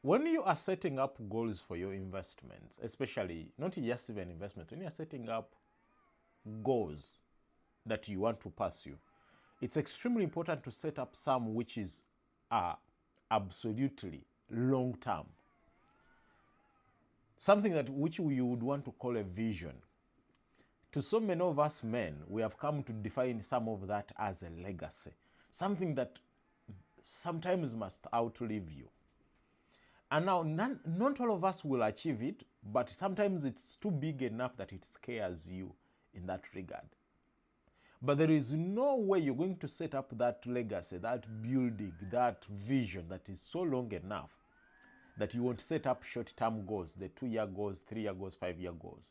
when you are setting up goals for your investments, especially not just even investments, when you are setting up goals that you want to pursue, it's extremely important to set up some which is absolutely long term. Something that which you would want to call a vision. To so many of us men, we have come to define some of that as a legacy. Something that sometimes must outlive you. And now, not all of us will achieve it, but sometimes it's too big enough that it scares you in that regard. But there is no way you're going to set up that legacy, that building, that vision that is so long enough that you won't set up short-term goals, the 2-year goals, 3-year goals, 5-year goals.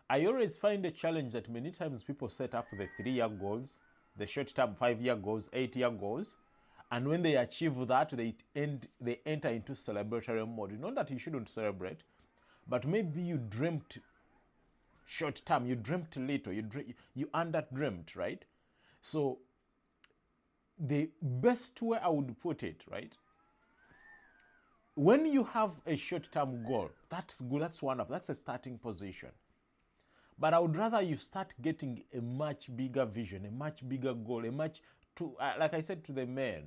I always find a challenge that many times people set up the 3-year goals, the short-term 5-year goals, 8-year goals, and when they achieve that, they enter into celebratory mode. Not that you shouldn't celebrate, but maybe you dreamt short term, you dreamt little, you under-dreamt, right? So the best way I would put it, right? When you have a short-term goal, that's good, that's a starting position. But I would rather you start getting a much bigger vision, a much bigger goal, like I said to the men,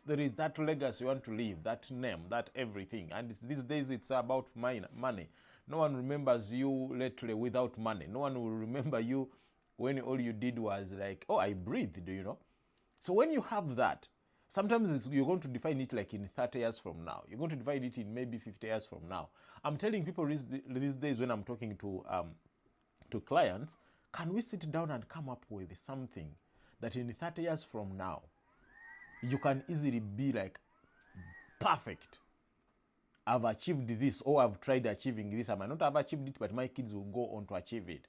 there is that legacy you want to leave, that name, that everything. And these days it's about money. No one remembers you lately without money. No one will remember you when all you did was like, oh, I breathed, you know. So when you have that, sometimes you're going to define it like in 30 years from now. You're going to define it in maybe 50 years from now. I'm telling people these days when I'm talking to clients, can we sit down and come up with something that in 30 years from now, you can easily be like, perfect. I've achieved this, or I've tried achieving this. I might not have achieved it, but my kids will go on to achieve it.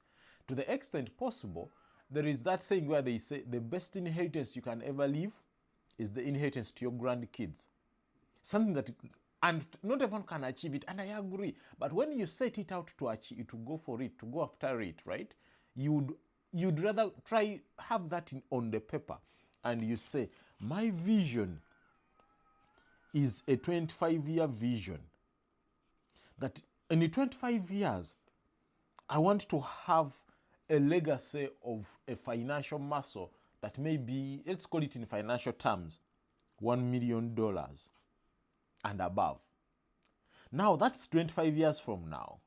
To the extent possible, there is that saying where they say the best inheritance you can ever leave is the inheritance to your grandkids. Something that, and not everyone can achieve it, and I agree. But when you set it out to achieve, to go for it, to go after it, right? You'd rather have that on the paper, and you say, my vision is a 25-year vision. That in the 25 years, I want to have a legacy of a financial muscle that may be, let's call it in financial terms, $1 million and above. Now that's 25 years from now.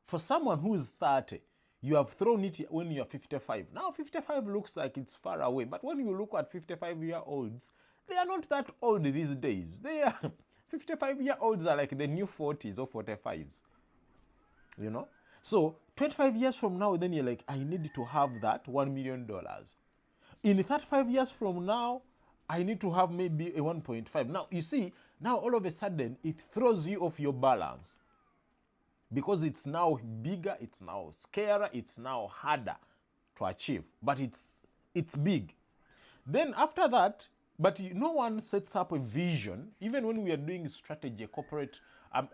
For someone who is 30, you have thrown it when you're 55. Now 55 looks like it's far away, but when you look at 55-year-olds, they are not that old these days. They are 55-year-olds are like the new 40s or 45s, you know? So 25 years from now, then you're like, I need to have that $1 million. In 35 years from now, I need to have maybe a 1.5. Now, you see, now all of a sudden, it throws you off your balance. Because it's now bigger, it's now scarier, it's now harder to achieve. But it's big. Then after that, but no one sets up a vision. Even when we are doing strategy, corporate,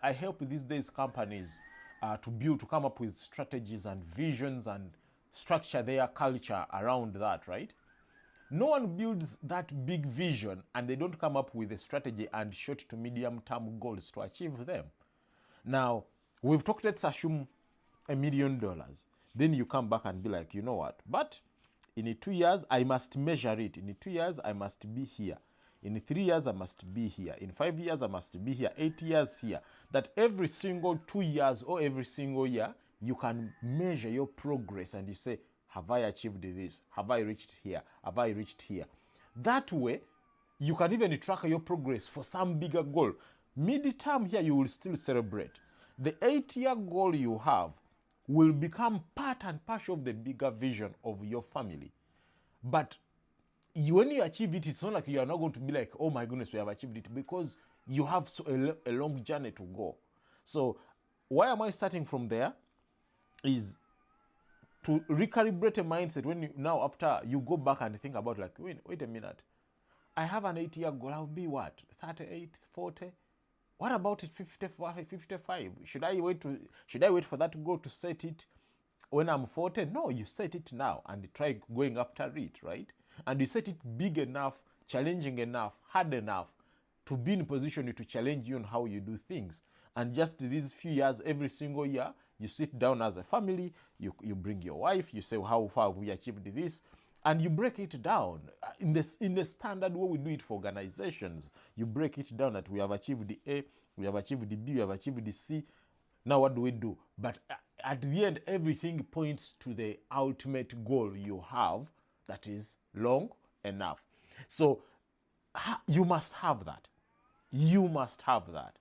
I help these days companies to come up with strategies and visions and structure their culture around that, right? No one builds that big vision and they don't come up with a strategy and short to medium term goals to achieve them. Now, we've talked, let's assume $1 million. Then you come back and be like, you know what? But in 2 years, I must measure it. In 2 years, I must be here. In 3 years, I must be here. In 5 years, I must be here. 8 years here. That every single 2 years or every single year, you can measure your progress and you say, have I achieved this? Have I reached here? Have I reached here? That way, you can even track your progress for some bigger goal. Mid-term here, you will still celebrate. The 8-year goal you have will become part and parcel of the bigger vision of your family. But when you achieve it, it's not like you are not going to be like, oh my goodness, we have achieved it, because you have a long journey to go. So why am I starting from there? Is to recalibrate a mindset when now after you go back and think about like, wait a minute. I have an 8-year goal. I'll be what? 38, 40? What about it 55? Should I wait for that goal to set it when I'm 40? No, you set it now and try going after it, right? And you set it big enough, challenging enough, hard enough, to be in a position to challenge you on how you do things. And just these few years, every single year, you sit down as a family, you bring your wife, you say, how far have we achieved this? And you break it down in the standard way we do it for organizations. You break it down that we have achieved the A, we have achieved the B, we have achieved the C. Now what do we do? But at the end, everything points to the ultimate goal you have that is long enough. So you must have that. You must have that.